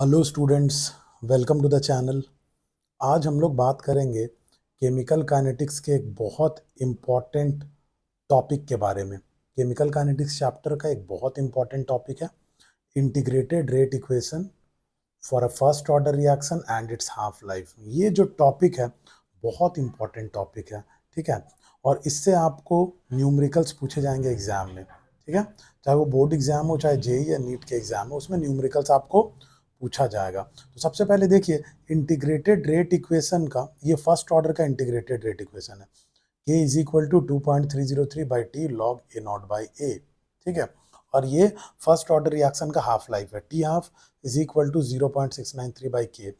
Hello students, welcome to the channel. आज हम लोग बात करेंगे केमिकल काइनेटिक्स के एक बहुत इम्पॉर्टेंट टॉपिक के बारे में। केमिकल काइनेटिक्स चैप्टर का एक बहुत इम्पॉर्टेंट टॉपिक है integrated rate equation for a first order reaction and it's half life. ये जो टॉपिक है बहुत इम्पॉर्टेंट टॉपिक है, ठीक है। और इससे आपको न्यूमेरिकल्स पूछे जाएंगे एग्जाम में, ठीक है। चाहे वो बोर्ड एग्जाम हो, चाहे जेई या नीट के एग्जाम हो, उसमें न्यूमेरिकल्स आपको पूछा जाएगा। तो सबसे पहले देखिए, इंटीग्रेटेड रेट इक्वेशन का ये फर्स्ट ऑर्डर का इंटीग्रेटेड रेट इक्वेशन है। k is equal to 2.303 by T log A naught by A, ठीक है। और ये फर्स्ट ऑर्डर रिएक्शन का हाफ लाइफ है, T half is equal to 0.693 by K.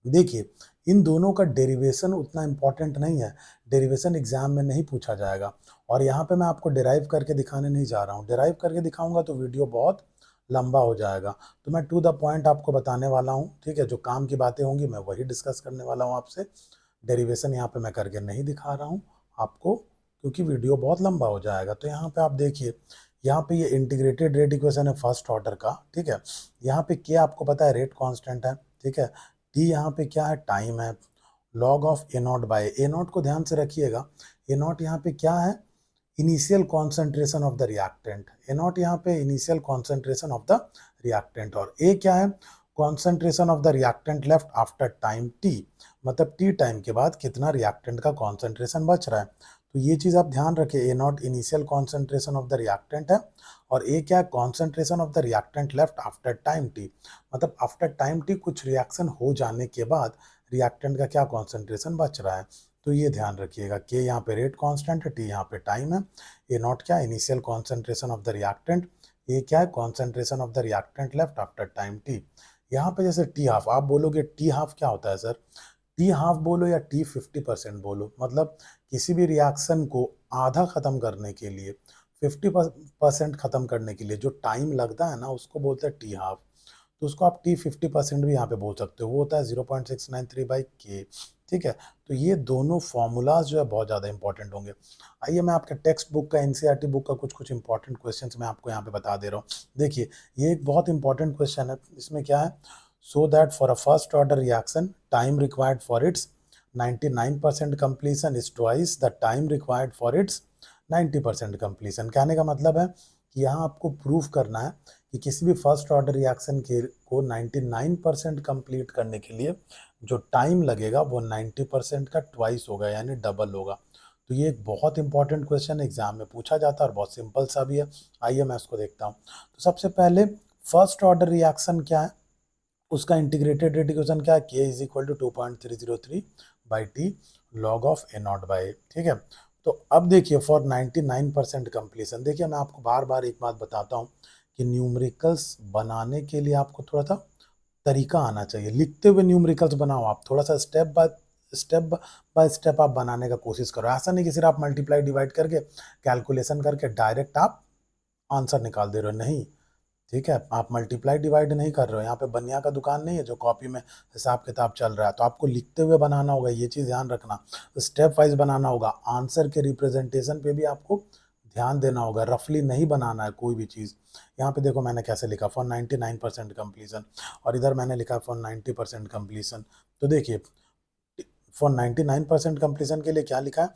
देखिए, इन दोनों का डेरिवेशन उतना इंपॉर्टेंट नहीं है, डेरिवेशन एग्जाम में नहीं पूछा जाएगा। और यहाँ पे मैं आपको डिराइव करके दिखाने नहीं जा रहा हूँ, डिराइव करके दिखाऊंगा तो वीडियो बहुत लंबा हो जाएगा। तो मैं टू द पॉइंट आपको बताने वाला हूँ, ठीक है। जो काम की बातें होंगी मैं वही डिस्कस करने वाला हूँ आपसे। डेरिवेशन यहाँ पे मैं करके नहीं दिखा रहा हूँ आपको, क्योंकि वीडियो बहुत लंबा हो जाएगा। तो यहाँ पे आप देखिए, यहाँ पे ये इंटीग्रेटेड रेट इक्वेशन है फर्स्ट ऑर्डर का, ठीक है। यहाँ पे क्या आपको पता है, रेट कांस्टेंट है, ठीक है। टी यहाँ पे क्या है, टाइम है। Log of A naught by A naught को ध्यान से रखिएगा। ए नॉट यहाँ पे क्या है, initial concentration of the reactant. A not यहाँ पे initial concentration of the reactant. और ए क्या है, concentration of the reactant left after time T, मतलब टी टाइम के बाद कितना रिएक्टेंट का कॉन्सेंट्रेशन बच रहा है। तो ये चीज़ आप ध्यान रखें, A naught initial concentration of the reactant है, और ए क्या है, concentration of the reactant left after time T, मतलब आफ्टर टाइम टी कुछ रिएक्शन हो जाने के बाद रिएक्टेंट का क्या कॉन्सेंट्रेशन बच रहा है। तो ये ध्यान रखिएगा, के यहाँ पे रेट कांस्टेंट है, टी यहाँ पे टाइम है। ए नॉट क्या है, initial concentration of the reactant. A क्या है, concentration of the reactant left after time T. यहाँ पे जैसे टी हाफ, आप बोलोगे टी हाफ क्या होता है सर, टी हाफ बोलो या टी 50% बोलो, मतलब किसी भी रिएक्शन को आधा खत्म करने के लिए, 50% खत्म करने के लिए जो टाइम लगता है ना, उसको बोलते हैं टी हाफ। तो उसको आप टी 50% भी यहाँ पे बोल सकते हो, वो होता है 0.693 बाई के, ठीक है। तो ये दोनों फॉर्मूलाज जो है बहुत ज़्यादा इंपॉर्टेंट होंगे। आइए मैं आपके टेक्स्ट बुक का, एनसीईआरटी बुक का कुछ इंपॉर्टेंट क्वेश्चंस मैं आपको यहाँ पे बता दे रहा हूँ। देखिए, ये एक बहुत इंपॉर्टेंट क्वेश्चन है। इसमें क्या है, so that for a first order reaction time required for its 99% completion is twice the time required for its 90% completion. कहने का मतलब है कि यहाँ आपको प्रूफ करना है कि किसी भी फर्स्ट ऑर्डर रिएक्शन के को 99% कंप्लीट करने के लिए जो टाइम लगेगा वो 90% का ट्वाइस होगा, यानी डबल होगा। तो ये एक बहुत इंपॉर्टेंट क्वेश्चन एग्जाम में पूछा जाता है और बहुत सिंपल सा भी है। आइए मैं उसको देखता हूँ। तो सबसे पहले फर्स्ट ऑर्डर रिएक्शन क्या है, उसका इंटीग्रेटेड रेट इक्वेशन क्या है, K is equal to 2.303 by T log of A naught by, ठीक है। तो अब देखिए, फॉर 99% कंप्लीशन, देखिए मैं आपको बार बार एक बात बताता हूँ कि न्यूमेरिकल्स बनाने के लिए आपको थोड़ा सा तरीका आना चाहिए। लिखते हुए न्यूमेरिकल्स बनाओ, आप थोड़ा सा स्टेप बाय स्टेप आप बनाने का कोशिश करो। ऐसा नहीं कि सिर्फ आप मल्टीप्लाई डिवाइड करके कैलकुलेशन करके डायरेक्ट आप आंसर निकाल दे रहे हो, नहीं, ठीक है। आप मल्टीप्लाई डिवाइड नहीं कर रहे हो, यहाँ पे बनिया का दुकान नहीं है जो कॉपी में हिसाब किताब चल रहा है। तो आपको लिखते हुए बनाना होगा, ये चीज़ ध्यान रखना। स्टेप वाइज बनाना होगा, आंसर के रिप्रेजेंटेशन पे भी आपको ध्यान देना होगा, रफली नहीं बनाना है कोई भी चीज़। यहाँ पे देखो मैंने कैसे लिखा, फॉर 99% कंप्लीशन, और इधर मैंने लिखा फॉर 90% कंप्लीशन। तो देखिए, फॉर 99% कंप्लीशन के लिए क्या लिखा है,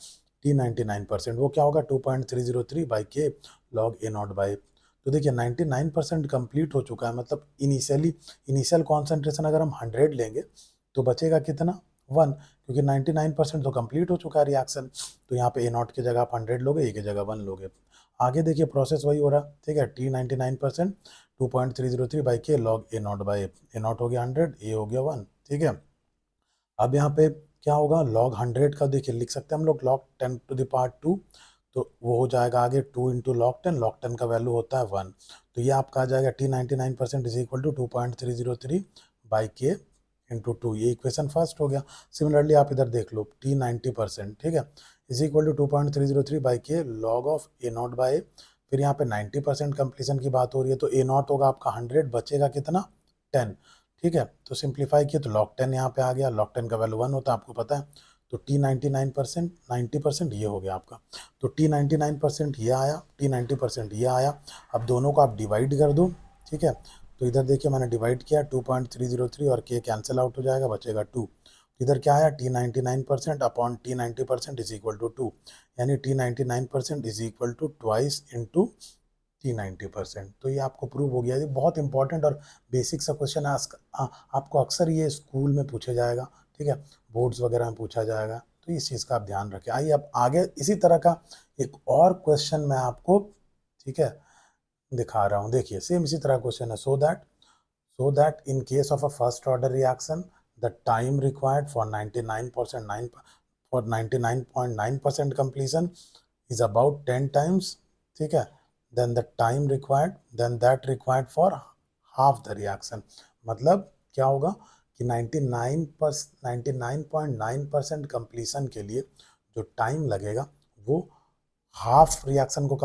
टी 99%, वो क्या होगा 2.303 by K log A naught by. तो देखिए 99% कंप्लीट हो चुका है, मतलब इनिशियल कॉन्सेंट्रेशन अगर हम 100 लेंगे तो बचेगा कितना, 1, क्योंकि 99% तो कंप्लीट हो चुका है रिएक्शन। तो यहाँ पे ए नॉट की जगह आप 100 लोगे, ए की जगह 1 लोगे। आगे देखिए प्रोसेस वही हो रहा है, ठीक है। T 99% 2.303 by K log A naught by, A not हो गया 100, ए हो गया 1, ठीक है। अब यहाँ पे क्या होगा, log 100 का देखिए लिख सकते हैं हम लोग log 10 टू द पावर 2, तो वो हो जाएगा आगे 2 इंटू log 10 का वैल्यू होता है 1। तो ये आपका आ जाएगा T 99% is equal to 2.303 by K into 2, ये इक्वेशन फर्स्ट हो गया। सिमिलरली आप इधर देख लो, टी 90%, ठीक है, is equal to 2.303 by K log of A naught by, फिर यहाँ पे 90% कंप्लीशन की बात हो रही है, तो ए नॉट होगा आपका 100, बचेगा कितना, 10, ठीक है। तो सिंप्लीफाई किया तो log 10 यहाँ पे आ गया, log 10 का वैल्यू 1 होता है आपको पता है। तो टी 99%, 90% ये हो गया आपका। तो टी 99% ये आया, टी 90% ये आया। अब दोनों को आप डिवाइड कर दो, ठीक है। तो इधर देखिए मैंने डिवाइड किया 2.303 और के कैंसिल आउट हो जाएगा, बचेगा 2। इधर क्या आया T99% upon T90% is equal to 2, यानी T99% is equal to twice into T90%। तो ये आपको प्रूव हो गया। ये बहुत इंपॉर्टेंट और बेसिक सा क्वेश्चन आपको अक्सर ये स्कूल में पूछा जाएगा, ठीक है, बोर्ड्स वगैरह में पूछा जाएगा, तो इस चीज़ का आप ध्यान रखें। आइए अब आगे इसी तरह का एक और क्वेश्चन मैं आपको, ठीक है, दिखा रहा हूँ। देखिए सेम इसी तरह क्वेश्चन है। So that in case of a first order reaction, the time required for 99.9% completion is about 10 times, ठीक है, then the time required, then that required for half the reaction। मतलब क्या होगा कि 99.9% कंप्लीशन के लिए जो टाइम लगेगा वो रिएक्शन को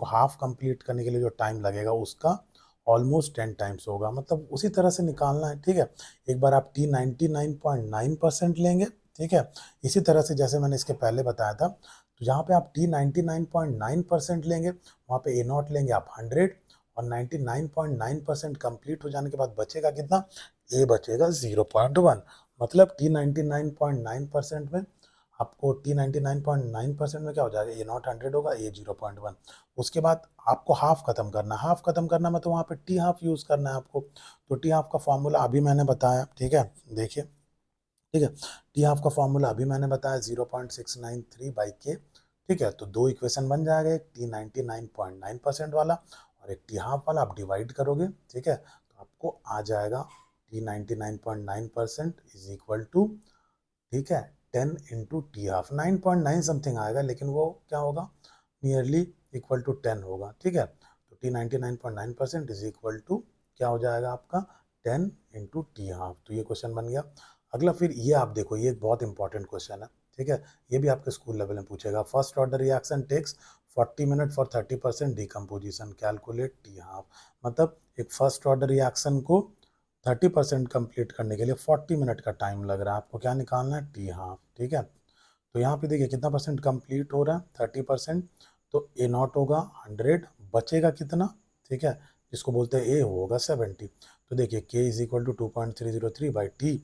हाफ कंप्लीट करने के लिए जो टाइम लगेगा उसका ऑलमोस्ट 10 टाइम्स होगा। मतलब उसी तरह से निकालना है, ठीक है। एक बार आप T99.9% लेंगे, ठीक है, इसी तरह से जैसे मैंने इसके पहले बताया था। तो जहाँ पे आप T99.9% लेंगे वहाँ पे ए नॉट लेंगे आप 100, और 99.9% कंप्लीट हो जाने के बाद बचेगा कितना, ए बचेगा 0.1। मतलब T99.9% में आपको T99.9% में क्या हो जाएगा, ए नॉट 100 होगा, ए 0.1। उसके बाद आपको हाफ खत्म करना, मतलब वहाँ पे टी हाफ यूज़ करना है आपको। तो टी हाफ का फॉर्मूला अभी मैंने बताया, ठीक है, देखिए, ठीक है, टी हाफ का फॉर्मूला अभी मैंने बताया 0.693/k, ठीक है। तो दो इक्वेशन बन जाएगा, एक T99.9% वाला और एक टी हाफ वाला। आप डिवाइड करोगे, ठीक है, तो आपको आ जाएगा T99.9% इज इक्वल टू, ठीक है, 10 इंटू टी हाफ। 9.9 समथिंग आएगा, लेकिन वो क्या होगा, नियरली इक्वल टू 10 होगा, ठीक है। तो T99.9% इज इक्वल टू क्या हो जाएगा आपका 10 इंटू टी हाफ। तो ये क्वेश्चन बन गया। अगला फिर ये आप देखो, ये एक बहुत इंपॉर्टेंट क्वेश्चन है, ठीक है, ये भी आपके स्कूल लेवल में पूछेगा। First order reaction takes 40 minute for 30% decomposition, calculate T half. मतलब एक फर्स्ट ऑर्डर रिएक्शन को 30% कंप्लीट करने के लिए 40 मिनट का टाइम लग रहा है। आपको क्या निकालना है, टी हाफ, ठीक है। तो यहाँ पे देखिए कितना परसेंट कंप्लीट हो रहा है, 30%। तो ए नॉट होगा 100, बचेगा कितना, ठीक है, इसको बोलते हैं ए होगा 70। तो देखिए K is equal to 2.303/t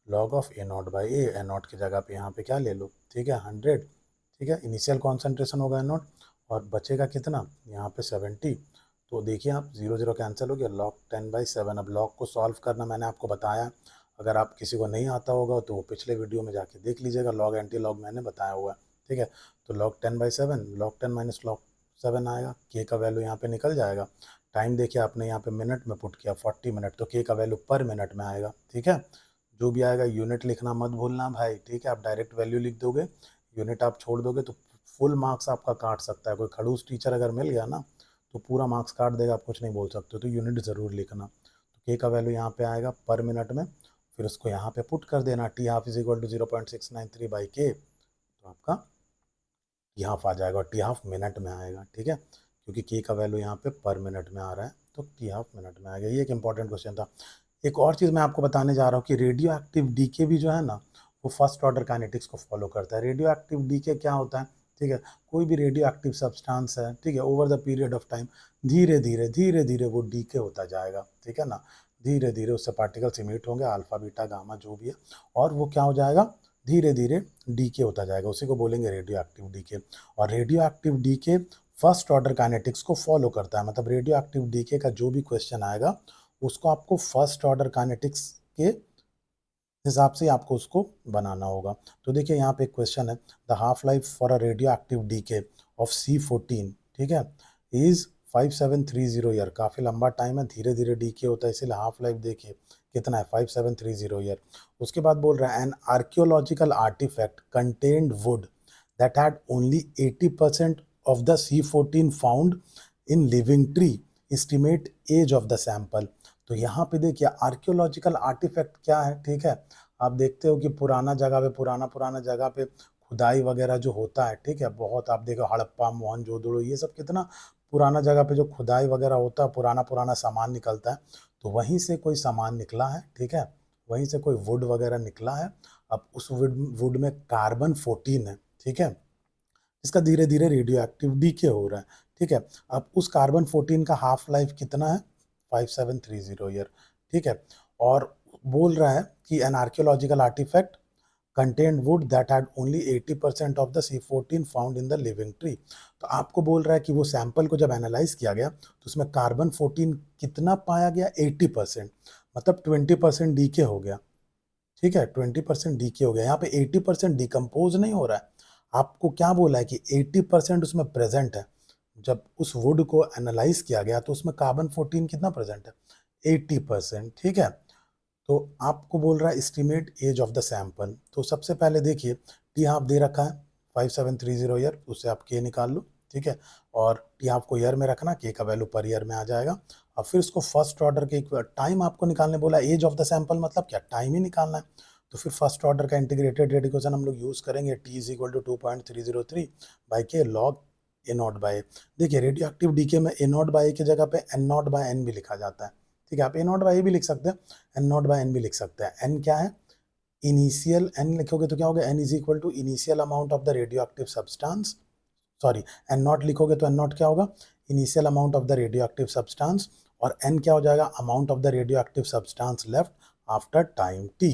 log of A naught by A naught की जगह पे यहाँ पे क्या ले लो, ठीक है, 100, ठीक है, इनिशियल कॉन्सेंट्रेशन होगा ए नॉट, और बचेगा कितना यहाँ पे 70। तो देखिए आप 0 0 कैंसिल हो गया, लॉग 10/7। अब लॉग को सॉल्व करना मैंने आपको बताया, अगर आप किसी को नहीं आता होगा तो वो पिछले वीडियो में जाके देख लीजिएगा, लॉग एंटी लॉग मैंने बताया हुआ है, ठीक है। तो लॉग 10/7, लॉग 10 माइनस लॉग 7 आएगा, के का वैल्यू यहाँ पे निकल जाएगा। टाइम देखिए आपने यहाँ पे मिनट में पुट किया 40 मिनट, तो के का वैल्यू पर मिनट में आएगा, ठीक है। जो भी आएगा यूनिट लिखना मत भूलना भाई, ठीक है। आप डायरेक्ट वैल्यू लिख दोगे, यूनिट आप छोड़ दोगे तो फुल मार्क्स आपका काट सकता है। कोई खड़ूस टीचर अगर मिल गया ना तो पूरा मार्क्स काट देगा, आप कुछ नहीं बोल सकते। तो यूनिट ज़रूर लिखना। तो के का वैल्यू यहाँ पे आएगा पर मिनट में, फिर उसको यहाँ पे पुट कर देना, T half is equal to 0.693/k। तो आपका टी हाफ आ जाएगा, और टी हाफ मिनट में आएगा, ठीक है, क्योंकि के का वैल्यू यहाँ पे पर मिनट में आ रहा है, तो टी हाफ मिनट में आएगा। ये एक इंपॉर्टेंट क्वेश्चन था। एक और चीज़ मैं आपको बताने जा रहा हूँ कि रेडियो एक्टिव डीके भी जो है ना वो फर्स्ट ऑर्डर काइनेटिक्स को फॉलो करता है। रेडियो एक्टिव डीके क्या होता है, ठीक है, कोई भी रेडियो एक्टिव सब्सटेंस है, ठीक है, over the period of time धीरे धीरे वो डीके होता जाएगा, ठीक है ना। धीरे धीरे उससे पार्टिकल्स इमिट होंगे, अल्फा बीटा गामा जो भी है, और वो क्या हो जाएगा, धीरे धीरे डीके होता जाएगा, उसी को बोलेंगे रेडियो एक्टिव डीके। और radioactive decay first order kinetics को फॉलो करता है। मतलब रेडियो एक्टिव डीके का जो भी क्वेश्चन आएगा उसको आपको फर्स्ट ऑर्डर काइनेटिक्स के हिसाब से आपको उसको बनाना होगा। तो देखिए यहाँ पे एक क्वेश्चन है, the half life for a radio active DK of C14, ठीक है, इज 5730 ईयर। काफ़ी लंबा टाइम है, धीरे धीरे डीके होता है, इसीलिए हाफ लाइफ देखिए कितना है, 5730 ईयर। उसके बाद बोल रहा है an archaeological artifact contained wood that had only 80% of the C14 found in living tree, estimate age of the sample. तो यहाँ पे देखिए आर्कियोलॉजिकल आर्टिफैक्ट क्या है, ठीक है। आप देखते हो कि पुराना जगह पे खुदाई वगैरह जो होता है, ठीक है, बहुत आप देखो हड़प्पा मोहनजोदड़ो ये सब कितना पुराना जगह पे जो खुदाई वगैरह होता है, पुराना सामान निकलता है। तो वहीं से कोई सामान निकला है, ठीक है, वहीं से कोई वुड वगैरह निकला है। अब उस वुड में कार्बन 14 है, ठीक है, इसका धीरे धीरे रेडियो एक्टिव डीके हो रहा है, ठीक है। अब उस कार्बन 14 का हाफ लाइफ कितना है, 5730 ईयर, ठीक है। और बोल रहा है कि an archaeological artifact contained wood that had only 80% of the C14 found in the living tree. तो आपको बोल रहा है कि वो सैंपल को जब एनालाइज किया गया तो उसमें कार्बन 14 कितना पाया गया, 80%, मतलब 20% डीके हो गया, ठीक है, 20% डीके हो गया। यहाँ पे 80% डिकम्पोज नहीं हो रहा है, आपको क्या बोला है कि 80% उसमें प्रेजेंट है। जब उस वुड को एनालाइज किया गया तो उसमें कार्बन 14 कितना प्रेजेंट है, 80%, ठीक है। तो आपको बोल रहा है estimate age of the sample. तो सबसे पहले देखिए टी हाफ दे रखा है 5730 ईयर, उससे आप के निकाल लो, ठीक है। और टी हाफ को ईयर में रखना, के का वैल्यू पर ईयर में आ जाएगा। अब फिर इसको फर्स्ट ऑर्डर के टाइम आपको निकालने बोला, एज ऑफ द सैंपल मतलब क्या, टाइम ही निकालना है। तो फिर फर्स्ट ऑर्डर का इंटीग्रेटेड रेट इक्वेशन हम लोग यूज करेंगे, T is equal to 2.303 by K log A naught by. देखिए रेडियो एक्टिव डीके में ए नॉट बाई की जगह पे एन नॉट बाई एन भी लिखा जाता है, ठीक है। आप ए नॉट बाई भी लिख सकते हैं, एन नॉट बाई एन भी लिख सकते हैं। एन क्या है, इनिशियल, एन लिखोगे तो क्या होगा, N is equal to initial amount of the radioactive substance, sorry N naught लिखोगे तो एन नॉट क्या होगा, initial amount of the radioactive substance, और एन क्या हो जाएगा, amount of the radioactive substance left after time T.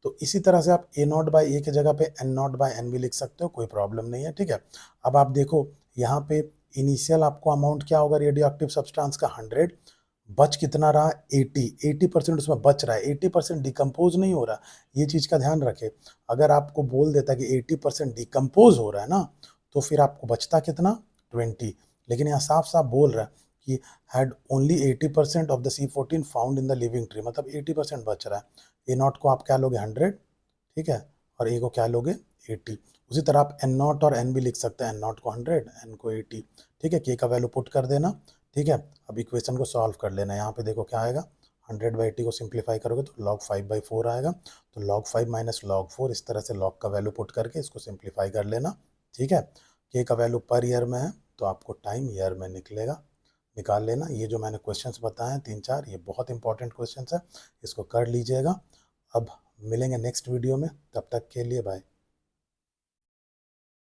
तो इसी तरह से आप ए नॉट बाई ए की जगह पे एन नॉट बाई एन भी लिख सकते हो, कोई प्रॉब्लम नहीं है, ठीक है। अब आप देखो यहाँ पे इनिशियल आपको अमाउंट क्या होगा रेडियो एक्टिव सब्सटेंस का 100, बच कितना रहा 80% उसमें बच रहा है, 80% डिकम्पोज नहीं हो रहा। ये चीज़ का ध्यान रखें, अगर आपको बोल देता कि 80% डिकम्पोज हो रहा है ना, तो फिर आपको बचता कितना, 20। लेकिन यहाँ साफ साफ बोल रहा है कि had only 80% of the C14 found in the living tree, मतलब 80% बच रहा है। ए नॉट को आप क्या लोगे 100, ठीक है, और ए को क्या लोगे 80। उसी तरह आप एन नॉट और एन भी लिख सकते हैं, एन नॉट को 100, एन को 80, ठीक है। के का वैल्यू पुट कर देना, ठीक है। अब इक्वेशन को सॉल्व कर लेना, यहाँ पे देखो क्या आएगा, 100/80 को सिंप्लीफाई करोगे तो log 5/4 आएगा। तो log 5 माइनस log 4, इस तरह से log का वैल्यू पुट करके इसको सिंप्लीफाई कर लेना, ठीक है। के का वैल्यू पर ईयर में है तो आपको टाइम ईयर में निकलेगा, निकाल लेना। ये जो मैंने क्वेश्चंस बताए हैं 3-4, ये बहुत इंपॉर्टेंट क्वेश्चंस है, इसको कर लीजिएगा। अब मिलेंगे नेक्स्ट वीडियो में, तब तक के लिए बाय।